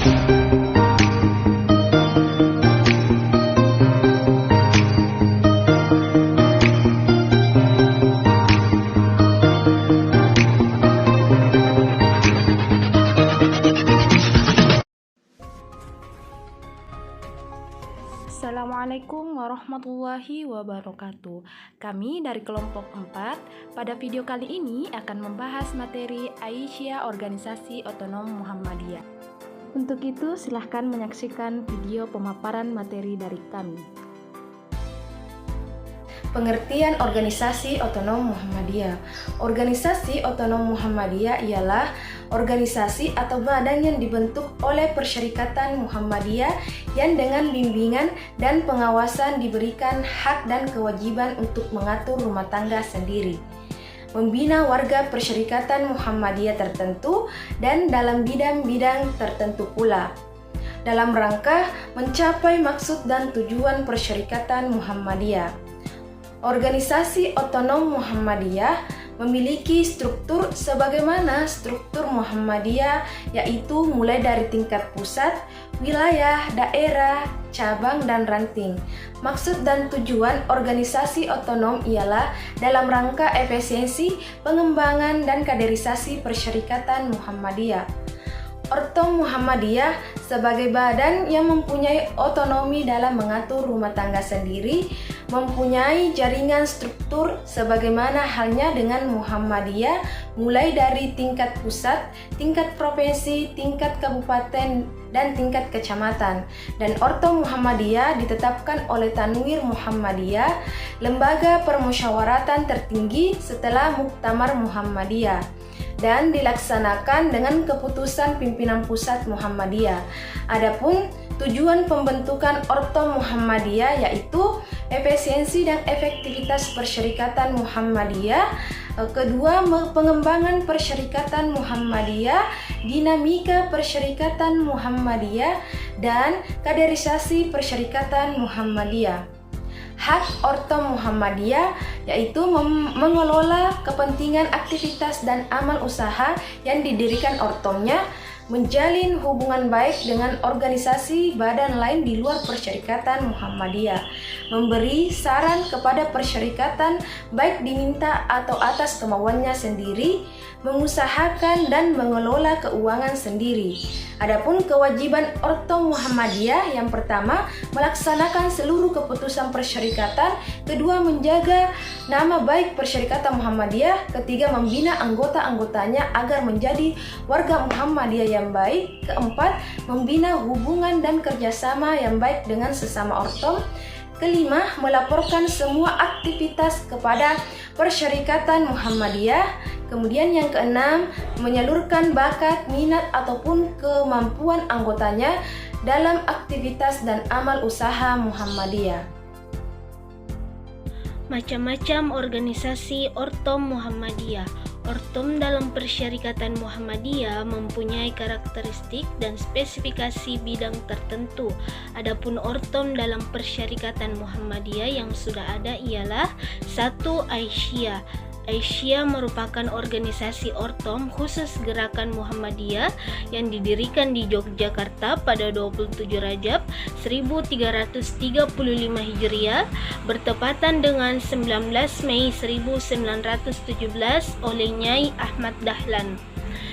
Assalamualaikum warahmatullahi wabarakatuh. Kami dari kelompok 4 pada video kali ini akan membahas materi Aisyah Organisasi Otonom Muhammadiyah. Untuk itu silahkan menyaksikan video pemaparan materi dari kami. Pengertian Organisasi Otonom Muhammadiyah. Organisasi Otonom Muhammadiyah ialah organisasi atau badan yang dibentuk oleh Persyarikatan Muhammadiyah yang dengan bimbingan dan pengawasan diberikan hak dan kewajiban untuk mengatur rumah tangga sendiri, membina warga Persyarikatan Muhammadiyah tertentu dan dalam bidang-bidang tertentu pula, dalam rangka mencapai maksud dan tujuan Persyarikatan Muhammadiyah. Organisasi Otonom Muhammadiyah memiliki struktur sebagaimana struktur Muhammadiyah, yaitu mulai dari tingkat pusat, wilayah, daerah, cabang, dan ranting. Maksud dan tujuan organisasi otonom ialah dalam rangka efisiensi, pengembangan, dan kaderisasi Persyarikatan Muhammadiyah. Ortom Muhammadiyah sebagai badan yang mempunyai otonomi dalam mengatur rumah tangga sendiri, mempunyai jaringan struktur sebagaimana halnya dengan Muhammadiyah, mulai dari tingkat pusat, tingkat provinsi, tingkat kabupaten, dan tingkat kecamatan. Dan Ortom Muhammadiyah ditetapkan oleh Tanwir Muhammadiyah, lembaga permusyawaratan tertinggi setelah Muktamar Muhammadiyah, dan dilaksanakan dengan keputusan pimpinan pusat Muhammadiyah. Adapun tujuan pembentukan Ortom Muhammadiyah yaitu efisiensi dan efektivitas Persyarikatan Muhammadiyah. Kedua, pengembangan Persyarikatan Muhammadiyah, dinamika Persyarikatan Muhammadiyah, dan kaderisasi Persyarikatan Muhammadiyah. Hak Ortom Muhammadiyah yaitu mengelola kepentingan aktivitas dan amal usaha yang didirikan Ortomnya, menjalin hubungan baik dengan organisasi badan lain di luar Persyarikatan Muhammadiyah, memberi saran kepada Persyarikatan baik diminta atau atas kemauannya sendiri, mengusahakan dan mengelola keuangan sendiri. Adapun kewajiban Ortom Muhammadiyah, yang pertama, melaksanakan seluruh keputusan Persyarikatan, kedua, menjaga nama baik Persyarikatan Muhammadiyah, ketiga, membina anggota-anggotanya agar menjadi warga Muhammadiyah yang baik, keempat, membina hubungan dan kerjasama yang baik dengan sesama Ortom, kelima, melaporkan semua aktivitas kepada Persyarikatan Muhammadiyah. Kemudian yang keenam, menyalurkan bakat, minat, ataupun kemampuan anggotanya dalam aktivitas dan amal usaha Muhammadiyah. Macam-macam organisasi Ortom Muhammadiyah. Ortom dalam Persyarikatan Muhammadiyah mempunyai karakteristik dan spesifikasi bidang tertentu. Adapun Ortom dalam Persyarikatan Muhammadiyah yang sudah ada ialah 1. Aisyah. Aisyah merupakan organisasi Ortom khusus Gerakan Muhammadiyah yang didirikan di Yogyakarta pada 27 Rajab 1335 Hijriah bertepatan dengan 19 Mei 1917 oleh Nyai Ahmad Dahlan.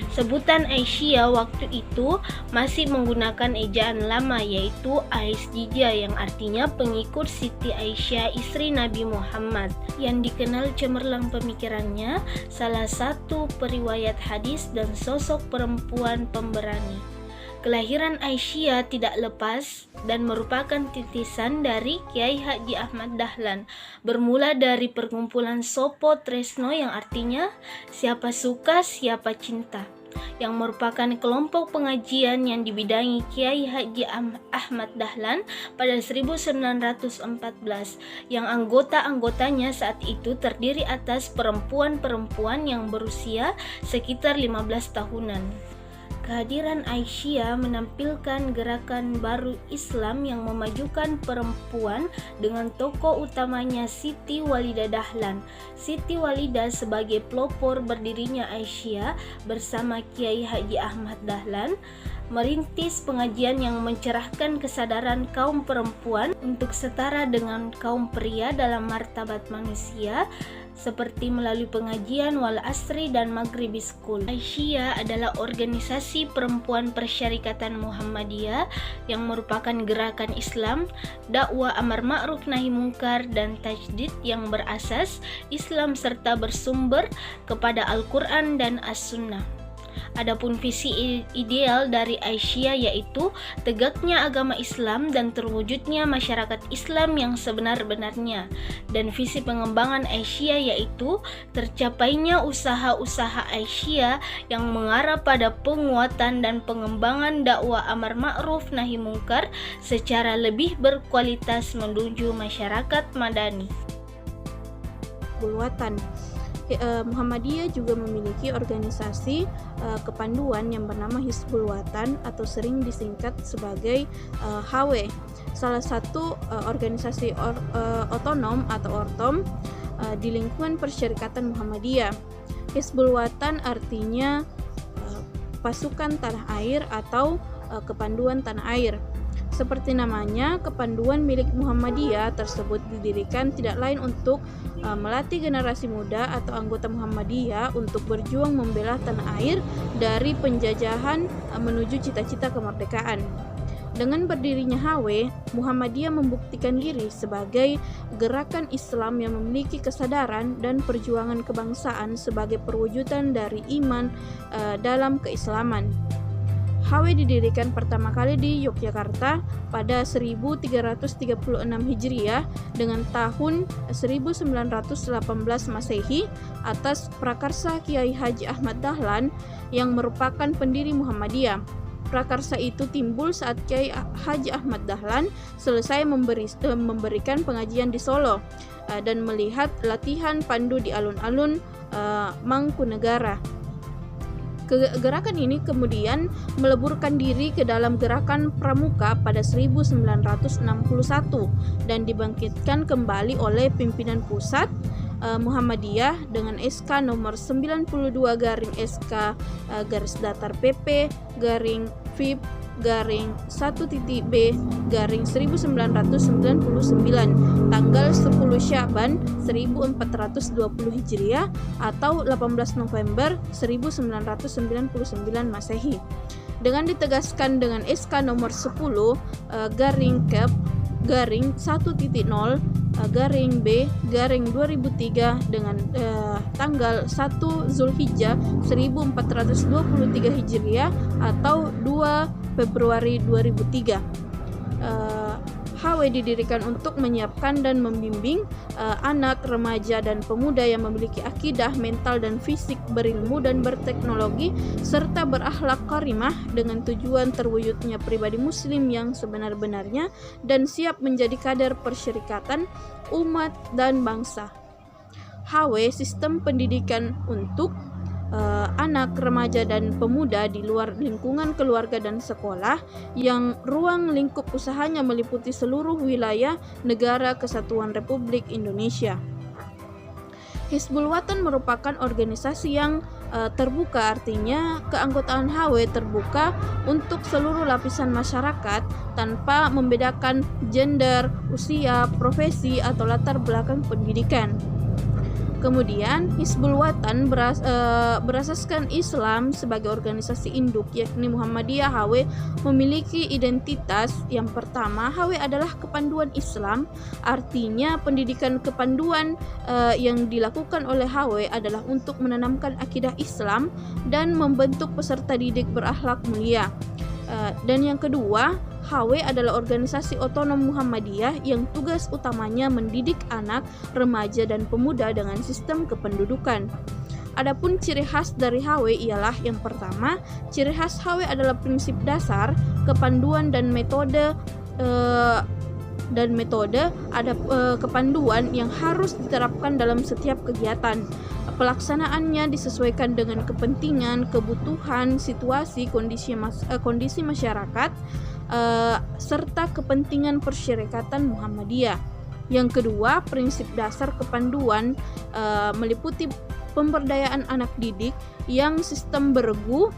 Sebutan Aisyah waktu itu masih menggunakan ejaan lama, yaitu Aisyah, yang artinya pengikut Siti Aisyah istri Nabi Muhammad, yang dikenal cemerlang pemikirannya, salah satu periwayat hadis dan sosok perempuan pemberani. Kelahiran Aisyah tidak lepas dan merupakan titisan dari Kiai Haji Ahmad Dahlan, bermula dari perkumpulan Sopo Tresno yang artinya siapa suka siapa cinta, yang merupakan kelompok pengajian yang dibidangi Kiai Haji Ahmad Dahlan pada 1914, yang anggota-anggotanya saat itu terdiri atas perempuan-perempuan yang berusia sekitar 15 tahunan. Kehadiran Aisyah menampilkan gerakan baru Islam yang memajukan perempuan dengan tokoh utamanya Siti Walidah Dahlan. Siti Walidah sebagai pelopor berdirinya Aisyah bersama Kiai Haji Ahmad Dahlan merintis pengajian yang mencerahkan kesadaran kaum perempuan untuk setara dengan kaum pria dalam martabat manusia, seperti melalui pengajian Wal Asri dan Maghribi School. Aisyah adalah organisasi perempuan Persyarikatan Muhammadiyah yang merupakan gerakan Islam, dakwah amar ma'ruf nahi mungkar dan tajdid yang berasas Islam serta bersumber kepada Al-Quran dan As-Sunnah. Adapun visi ideal dari Aisyah yaitu tegaknya agama Islam dan terwujudnya masyarakat Islam yang sebenar-benarnya. Dan visi pengembangan Aisyah yaitu tercapainya usaha-usaha Aisyah yang mengarah pada penguatan dan pengembangan dakwah amar ma'ruf nahi mungkar secara lebih berkualitas menuju masyarakat madani. Bulwatan. Muhammadiyah juga memiliki organisasi kepanduan yang bernama Hizbul Watan atau sering disingkat sebagai HW. Salah satu organisasi otonom atau ortom di lingkungan Persyarikatan Muhammadiyah. Hizbul Watan artinya pasukan tanah air atau kepanduan tanah air. Seperti namanya, kepanduan milik Muhammadiyah tersebut didirikan tidak lain untuk melatih generasi muda atau anggota Muhammadiyah untuk berjuang membela tanah air dari penjajahan menuju cita-cita kemerdekaan. Dengan berdirinya HW, Muhammadiyah membuktikan diri sebagai gerakan Islam yang memiliki kesadaran dan perjuangan kebangsaan sebagai perwujudan dari iman dalam keislaman. HW didirikan pertama kali di Yogyakarta pada 1336 Hijriah dengan tahun 1918 Masehi atas prakarsa Kiai Haji Ahmad Dahlan yang merupakan pendiri Muhammadiyah. Prakarsa itu timbul saat Kiai Haji Ahmad Dahlan selesai memberikan pengajian di Solo dan melihat latihan pandu di alun-alun Mangkunegara. Gerakan ini kemudian meleburkan diri ke dalam gerakan Pramuka pada 1961 dan dibangkitkan kembali oleh pimpinan pusat Muhammadiyah dengan SK nomor 92 garing SK garis datar PP garing VIP garing 1.B garing 1999 tanggal 10 Syaban 1420 Hijriah atau 18 November 1999 Masehi. Dengan ditegaskan dengan SK nomor 10 garing Kep garing 1.0 garing B garing 2003 dengan tanggal 1 Zulhijjah 1423 Hijriah atau 2 Februari 2003. HW didirikan untuk menyiapkan dan membimbing anak, remaja, dan pemuda yang memiliki akidah, mental, dan fisik berilmu dan berteknologi serta berakhlak karimah dengan tujuan terwujudnya pribadi muslim yang sebenar-benarnya dan siap menjadi kader persyarikatan umat dan bangsa. HW sistem pendidikan untuk anak, remaja, dan pemuda di luar lingkungan keluarga dan sekolah yang ruang lingkup usahanya meliputi seluruh wilayah Negara Kesatuan Republik Indonesia. Hizbul Watan merupakan organisasi yang terbuka, artinya keanggotaan HW terbuka untuk seluruh lapisan masyarakat tanpa membedakan gender, usia, profesi, atau latar belakang pendidikan. Kemudian Hizbul Watan berasaskan Islam sebagai organisasi induk, yakni Muhammadiyah. HW memiliki identitas yang pertama, HW adalah kepanduan Islam, artinya pendidikan kepanduan yang dilakukan oleh HW adalah untuk menanamkan akidah Islam dan membentuk peserta didik berakhlak mulia. Dan yang kedua, HW adalah organisasi otonom Muhammadiyah yang tugas utamanya mendidik anak, remaja, dan pemuda dengan sistem kependudukan. Adapun ciri khas dari HW ialah yang pertama, ciri khas HW adalah prinsip dasar, kepanduan dan metode ada kepanduan yang harus diterapkan dalam setiap kegiatan. Pelaksanaannya disesuaikan dengan kepentingan, kebutuhan, situasi, kondisi masyarakat, serta kepentingan persyarikatan Muhammadiyah. Yang kedua, prinsip dasar kepanduan meliputi pemberdayaan anak didik yang sistem bergu,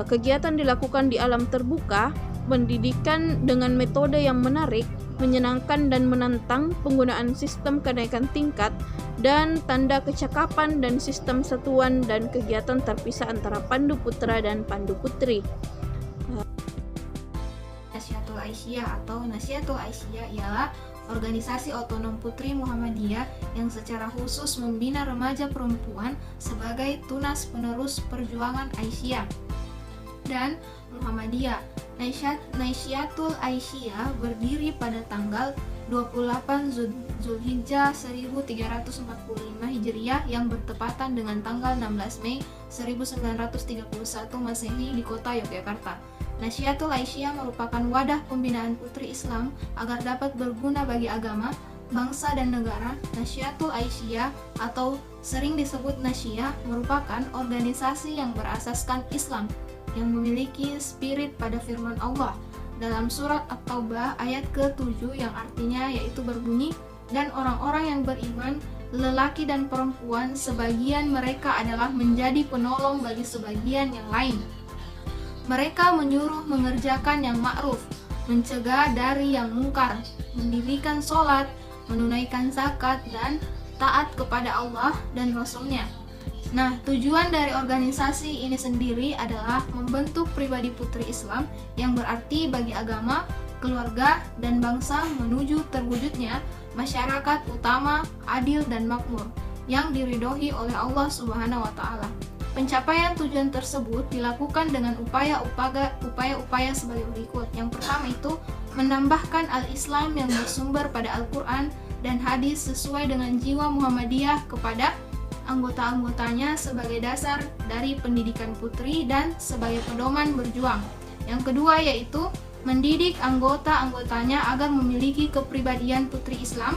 kegiatan dilakukan di alam terbuka, pendidikan dengan metode yang menarik, menyenangkan dan menantang, penggunaan sistem kenaikan tingkat, dan tanda kecakapan dan sistem satuan dan kegiatan terpisah antara pandu putra dan pandu putri. Nasyatul Aisyah atau Nasyatul Aisyah ialah organisasi otonom putri Muhammadiyah yang secara khusus membina remaja perempuan sebagai tunas penerus perjuangan Aisyah dan Muhammadiyah. Nasyatul Aisyah berdiri pada tanggal 28 Zulhijjah 1345 Hijriah yang bertepatan dengan tanggal 16 Mei 1931 Masehi di kota Yogyakarta. Nasyatul Aisyah merupakan wadah pembinaan putri Islam agar dapat berguna bagi agama, bangsa dan negara. Nasyatul Aisyah atau sering disebut Nasyiyah merupakan organisasi yang berasaskan Islam yang memiliki spirit pada firman Allah dalam surat At-Taubah ayat ke-7 yang artinya yaitu berbunyi, dan orang-orang yang beriman, lelaki dan perempuan, sebagian mereka adalah menjadi penolong bagi sebagian yang lain. Mereka menyuruh mengerjakan yang ma'ruf, mencegah dari yang mungkar, mendirikan sholat, menunaikan zakat, dan taat kepada Allah dan Rasul-Nya. Nah, tujuan dari organisasi ini sendiri adalah membentuk pribadi putri Islam yang berarti bagi agama, keluarga, dan bangsa menuju terwujudnya masyarakat utama, adil, dan makmur yang diridhoi oleh Allah Subhanahu wa Ta'ala. Pencapaian tujuan tersebut dilakukan dengan upaya-upaya sebagai berikut. Yang pertama itu menambahkan al-Islam yang bersumber pada Al-Quran dan hadis sesuai dengan jiwa Muhammadiyah kepada anggota-anggotanya sebagai dasar dari pendidikan putri dan sebagai pedoman berjuang. Yang kedua yaitu mendidik anggota-anggotanya agar memiliki kepribadian putri Islam.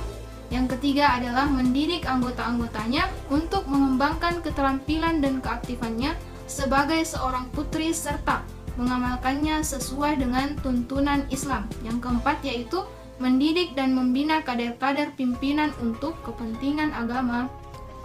Yang ketiga adalah mendidik anggota-anggotanya untuk mengembangkan keterampilan dan keaktifannya sebagai seorang putri serta mengamalkannya sesuai dengan tuntunan Islam. Yang keempat yaitu mendidik dan membina kader-kader pimpinan untuk kepentingan agama,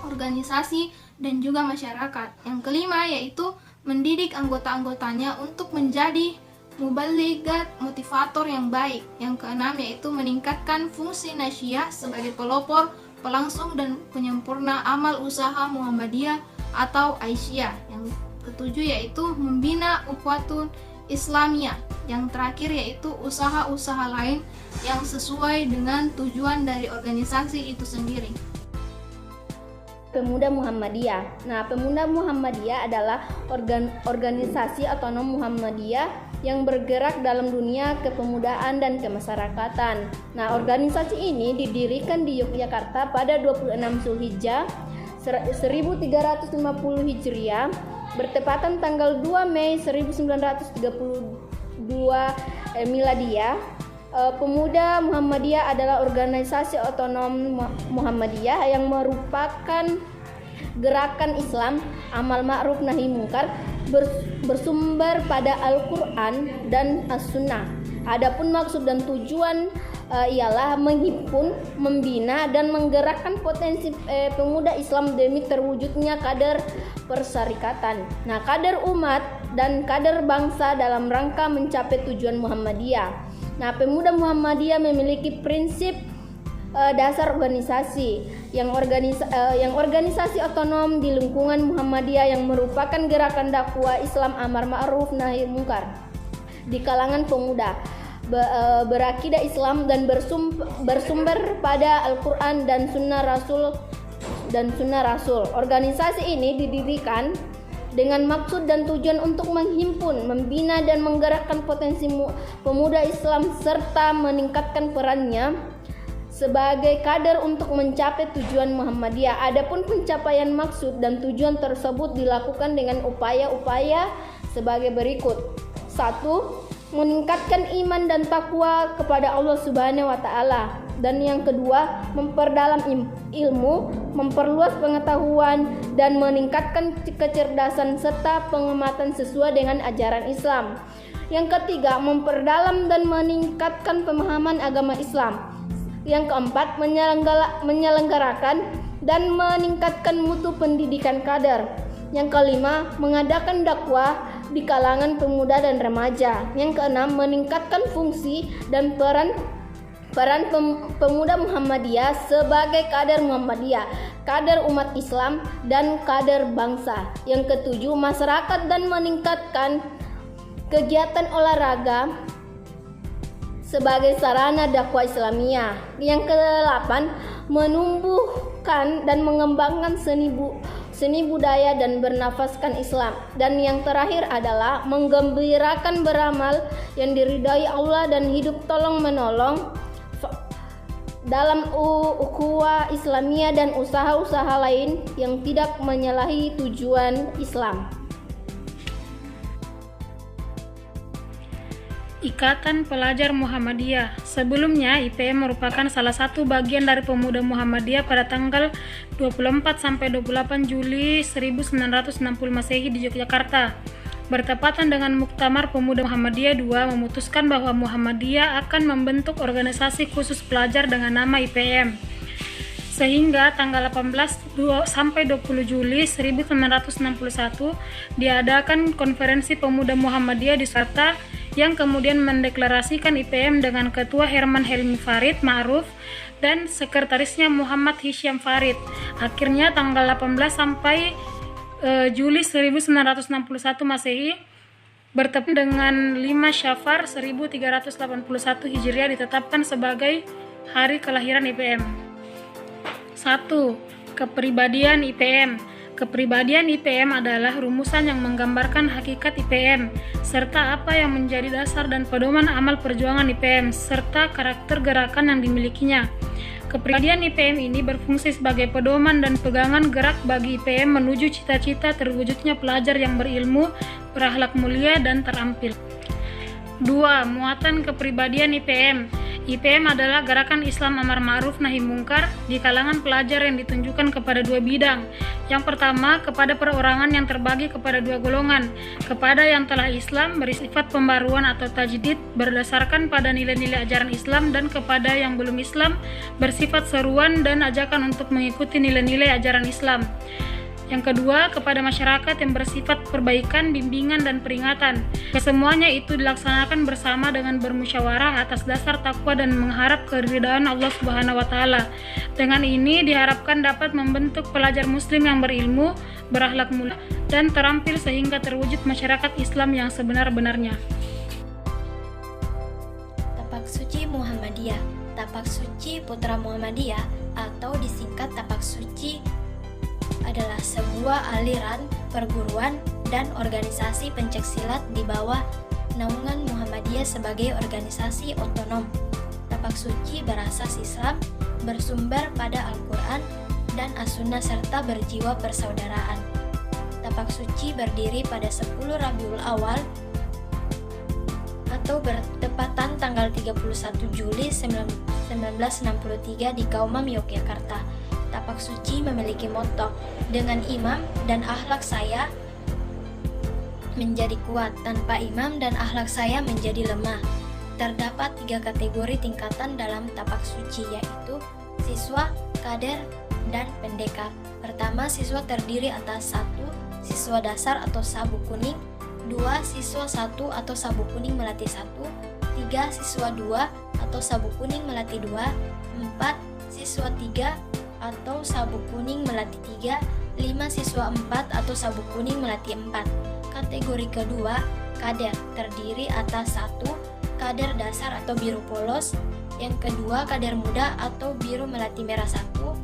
organisasi, dan juga masyarakat. Yang kelima yaitu mendidik anggota-anggotanya untuk menjadi mubalighat, motivator yang baik. Yang keenam yaitu meningkatkan fungsi Nasyiyah sebagai pelopor, pelangsung, dan penyempurna amal usaha Muhammadiyah atau Aisyah. Yang ketujuh yaitu membina ukhuwatun Islamiyah. Yang terakhir yaitu usaha-usaha lain yang sesuai dengan tujuan dari organisasi itu sendiri. Pemuda Muhammadiyah. Nah, Pemuda Muhammadiyah adalah organisasi otonom Muhammadiyah yang bergerak dalam dunia kepemudaan dan kemasyarakatan. Nah, organisasi ini didirikan di Yogyakarta pada 26 Zulhijjah 1350 Hijriah, bertepatan tanggal 2 Mei 1932 Miladiyah. Pemuda Muhammadiyah adalah organisasi otonom Muhammadiyah yang merupakan gerakan Islam amal ma'ruf nahi mungkar bersumber pada Al-Quran dan As-Sunnah. Adapun maksud dan tujuan ialah menghimpun, membina, dan menggerakkan potensi pemuda Islam demi terwujudnya kader persyarikatan. Nah, kader umat dan kader bangsa dalam rangka mencapai tujuan Muhammadiyah. Nah, Pemuda Muhammadiyah memiliki prinsip dasar organisasi yang organisasi otonom di lingkungan Muhammadiyah yang merupakan gerakan dakwah Islam amar ma'ruf nahi mungkar di kalangan pemuda, berakidah Islam dan bersumber pada Al-Quran dan Sunnah Rasul. Organisasi ini didirikan dengan maksud dan tujuan untuk menghimpun, membina, dan menggerakkan potensi pemuda Islam serta meningkatkan perannya sebagai kader untuk mencapai tujuan Muhammadiyah. Adapun pencapaian maksud dan tujuan tersebut dilakukan dengan upaya-upaya sebagai berikut. 1. Meningkatkan iman dan takwa kepada Allah Subhanahu wa Ta'ala. Dan yang kedua, memperdalam ilmu, memperluas pengetahuan, dan meningkatkan kecerdasan serta pengamatan sesuai dengan ajaran Islam. Yang ketiga, memperdalam dan meningkatkan pemahaman agama Islam. Yang keempat, menyelenggarakan dan meningkatkan mutu pendidikan kader. Yang kelima, mengadakan dakwah di kalangan pemuda dan remaja. Yang keenam, meningkatkan fungsi dan peran pemuda Muhammadiyah sebagai kader Muhammadiyah, kader umat Islam, dan kader bangsa. Yang ketujuh, masyarakat dan meningkatkan kegiatan olahraga sebagai sarana dakwah Islamiyah. Yang kedelapan, menumbuhkan dan mengembangkan seni budaya dan bernafaskan Islam. Dan yang terakhir adalah menggembirakan beramal yang diridhai Allah dan hidup tolong menolong dalam ukhuwah Islamiyah dan usaha-usaha lain yang tidak menyalahi tujuan Islam. Ikatan Pelajar Muhammadiyah. Sebelumnya, IPM merupakan salah satu bagian dari pemuda Muhammadiyah pada tanggal 24 sampai 28 Juli 1960 Masehi di Yogyakarta. Bertepatan dengan Muktamar Pemuda Muhammadiyah II memutuskan bahwa Muhammadiyah akan membentuk organisasi khusus pelajar dengan nama IPM. Sehingga tanggal 18 sampai 20 Juli 1961 diadakan Konferensi Pemuda Muhammadiyah di Jakarta yang kemudian mendeklarasikan IPM dengan Ketua Herman Helmi Farid Ma'ruf dan Sekretarisnya Muhammad Hisyam Farid. Akhirnya tanggal 18 sampai Juli 1961 Masehi bertepatan dengan 5 Syafar 1381 Hijriah ditetapkan sebagai hari kelahiran IPM. 1. Kepribadian IPM. Kepribadian IPM adalah rumusan yang menggambarkan hakikat IPM, serta apa yang menjadi dasar dan pedoman amal perjuangan IPM, serta karakter gerakan yang dimilikinya. Kepribadian IPM ini berfungsi sebagai pedoman dan pegangan gerak bagi IPM menuju cita-cita terwujudnya pelajar yang berilmu, berakhlak mulia, dan terampil. 2. Muatan kepribadian IPM. IPM adalah gerakan Islam Amar Ma'ruf Nahi Mungkar di kalangan pelajar yang ditunjukkan kepada dua bidang. Yang pertama, kepada perorangan yang terbagi kepada dua golongan. Kepada yang telah Islam bersifat pembaruan atau tajdid berdasarkan pada nilai-nilai ajaran Islam, dan kepada yang belum Islam bersifat seruan dan ajakan untuk mengikuti nilai-nilai ajaran Islam. Yang kedua, kepada masyarakat yang bersifat perbaikan, bimbingan, dan peringatan. Kesemuanya itu dilaksanakan bersama dengan bermusyawarah atas dasar takwa dan mengharap keridhaan Allah Subhanahu wa Ta'ala. Dengan ini diharapkan dapat membentuk pelajar muslim yang berilmu, berakhlak mulia, dan terampil sehingga terwujud masyarakat Islam yang sebenar-benarnya. Tapak Suci Muhammadiyah. Tapak Suci Putra Muhammadiyah atau disingkat Tapak Suci adalah sebuah aliran, perguruan, dan organisasi pencaksilat di bawah naungan Muhammadiyah sebagai organisasi otonom. Tapak Suci berasas Islam, bersumber pada Al-Quran dan As-Sunnah serta berjiwa persaudaraan. Tapak Suci berdiri pada 10 Rabiul Awal atau bertepatan tanggal 31 Juli 1963 di Kaumam, Yogyakarta. Tapak Suci memiliki motto, dengan imam dan akhlak saya menjadi kuat, tanpa imam dan akhlak saya menjadi lemah. Terdapat 3 kategori tingkatan dalam Tapak Suci, yaitu siswa, kader, dan pendekar. Pertama, siswa terdiri atas 1 siswa dasar atau sabuk kuning, 2 siswa 1 atau sabuk kuning melatih 1, 3 siswa 2 atau sabuk kuning melatih 2, 4 siswa 3 atau sabuk kuning melatih 3, 5 siswa 4 atau sabuk kuning melatih 4. Kategori kedua, kader, terdiri atas 1 kader dasar atau biru polos, yang kedua kader muda atau biru melati merah 1,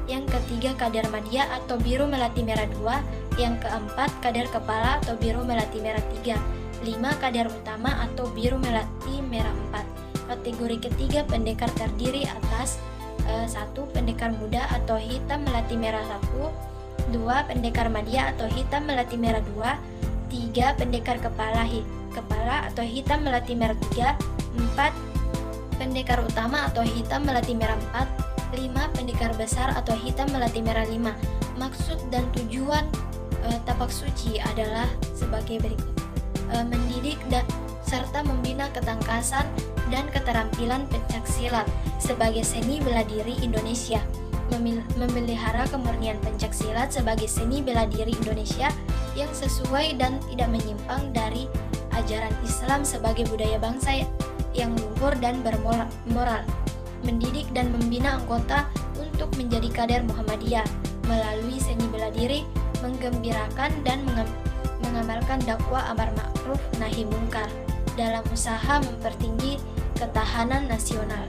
yang ketiga kader madya atau biru melati merah 2, yang keempat kader kepala atau biru melati merah 3, 5 kader utama atau biru melati merah 4. Kategori ketiga, pendekar, terdiri atas 1 pendekar muda atau hitam melati merah 1, 2 pendekar madya atau hitam melati merah 2, 3 pendekar kepala atau hitam melati merah 3, 4 pendekar utama atau hitam melati merah 4, 5 pendekar besar atau hitam melati merah 5. Maksud dan tujuan Tapak Suci adalah sebagai berikut: mendidik serta membina ketangkasan dan keterampilan pencaksilat sebagai seni bela diri Indonesia, memelihara kemurnian pencaksilat sebagai seni bela diri Indonesia yang sesuai dan tidak menyimpang dari ajaran Islam sebagai budaya bangsa yang luhur dan bermoral, mendidik dan membina anggota untuk menjadi kader Muhammadiyah melalui seni bela diri, menggembirakan dan mengamalkan dakwah amar ma'ruf nahi mungkar dalam usaha mempertinggi ketahanan nasional.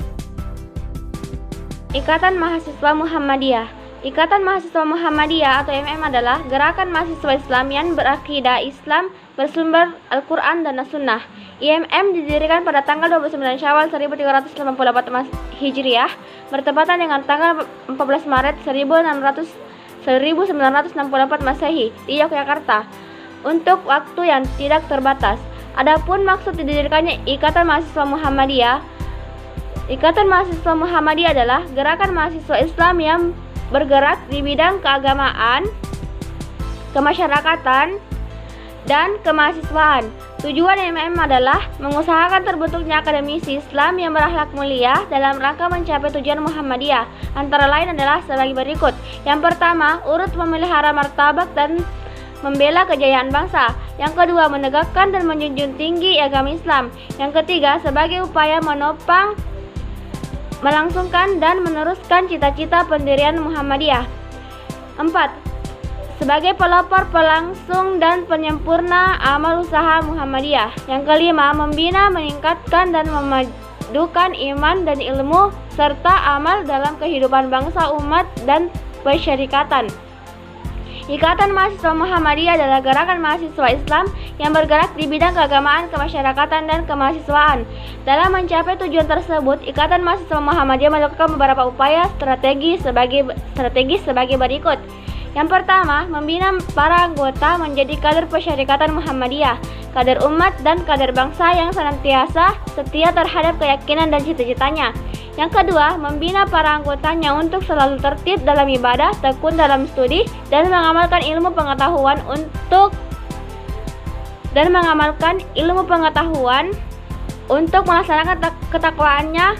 Ikatan Mahasiswa Muhammadiyah. Ikatan Mahasiswa Muhammadiyah atau IMM adalah gerakan mahasiswa Islam yang berakidah Islam bersumber Al-Quran dan As-Sunnah. IMM didirikan pada tanggal 29 Syawal 1388 Hijriah bertepatan dengan tanggal 14 Maret 1964 Masehi di Yogyakarta untuk waktu yang tidak terbatas. Adapun maksud didirikannya Ikatan Mahasiswa Muhammadiyah, Ikatan Mahasiswa Muhammadiyah adalah gerakan mahasiswa Islam yang bergerak di bidang keagamaan, kemasyarakatan, dan kemahasiswaan. Tujuan IMM adalah mengusahakan terbentuknya akademisi Islam yang berakhlak mulia dalam rangka mencapai tujuan Muhammadiyah. Antara lain adalah sebagai berikut. Yang pertama, urut memelihara martabat dan membela kejayaan bangsa. Yang kedua, menegakkan dan menjunjung tinggi agama Islam. Yang ketiga, sebagai upaya menopang, melangsungkan dan meneruskan cita-cita pendirian Muhammadiyah. 4. Sebagai pelopor, pelangsung dan penyempurna amal usaha Muhammadiyah. Yang kelima, membina, meningkatkan dan memadukan iman dan ilmu serta amal dalam kehidupan bangsa, umat dan persyarikatan. Ikatan Mahasiswa Muhammadiyah adalah gerakan mahasiswa Islam yang bergerak di bidang keagamaan, kemasyarakatan, dan kemahasiswaan. Dalam mencapai tujuan tersebut, Ikatan Mahasiswa Muhammadiyah melakukan beberapa upaya strategis sebagai berikut. Yang pertama, membina para anggota menjadi kader persyarikatan Muhammadiyah, kader umat dan kader bangsa yang senantiasa setia terhadap keyakinan dan cita-citanya. Yang kedua, membina para anggotanya untuk selalu tertib dalam ibadah, tekun dalam studi, dan mengamalkan ilmu pengetahuan untuk melaksanakan ketakwaannya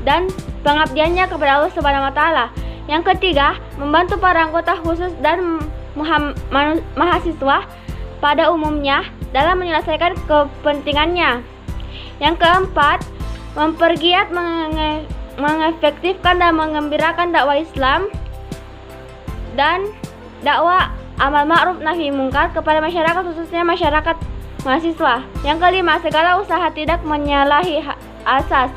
dan pengabdiannya kepada Allah Subhanahu wa taala. Yang ketiga, membantu para anggota khusus dan mahasiswa pada umumnya dalam menyelesaikan kepentingannya. Yang keempat, mempergiat, mengefektifkan dan mengembirakan dakwah Islam dan dakwah amal ma'ruf nahi mungkar kepada masyarakat, khususnya masyarakat mahasiswa. Yang kelima, segala usaha tidak menyalahi asas,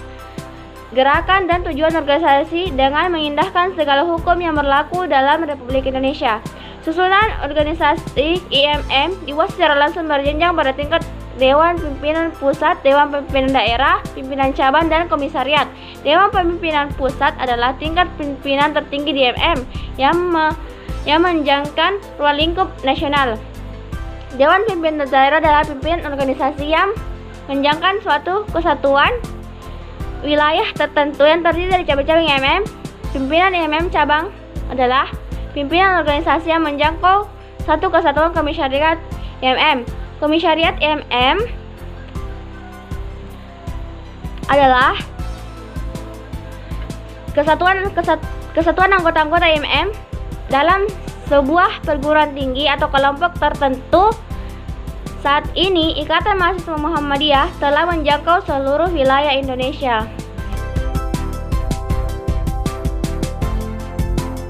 gerakan dan tujuan organisasi dengan mengindahkan segala hukum yang berlaku dalam Republik Indonesia. Susunan organisasi IMM dibuat secara langsung berjenjang pada tingkat Dewan Pimpinan Pusat, Dewan Pimpinan Daerah, Pimpinan Cabang, dan Komisariat. Dewan Pimpinan Pusat adalah tingkat pimpinan tertinggi di IMM yang menjangkau ruang lingkup nasional. Dewan Pimpinan Daerah adalah pimpinan organisasi yang menjangkau suatu kesatuan wilayah tertentu yang terdiri dari cabang-cabang IMM. Pimpinan IMM cabang adalah pimpinan organisasi yang menjangkau satu kesatuan komisariat IMM. Komisariat IMM adalah kesatuan anggota-anggota IMM dalam sebuah perguruan tinggi atau kelompok tertentu. Saat ini, Ikatan Mahasiswa Muhammadiyah telah menjangkau seluruh wilayah Indonesia.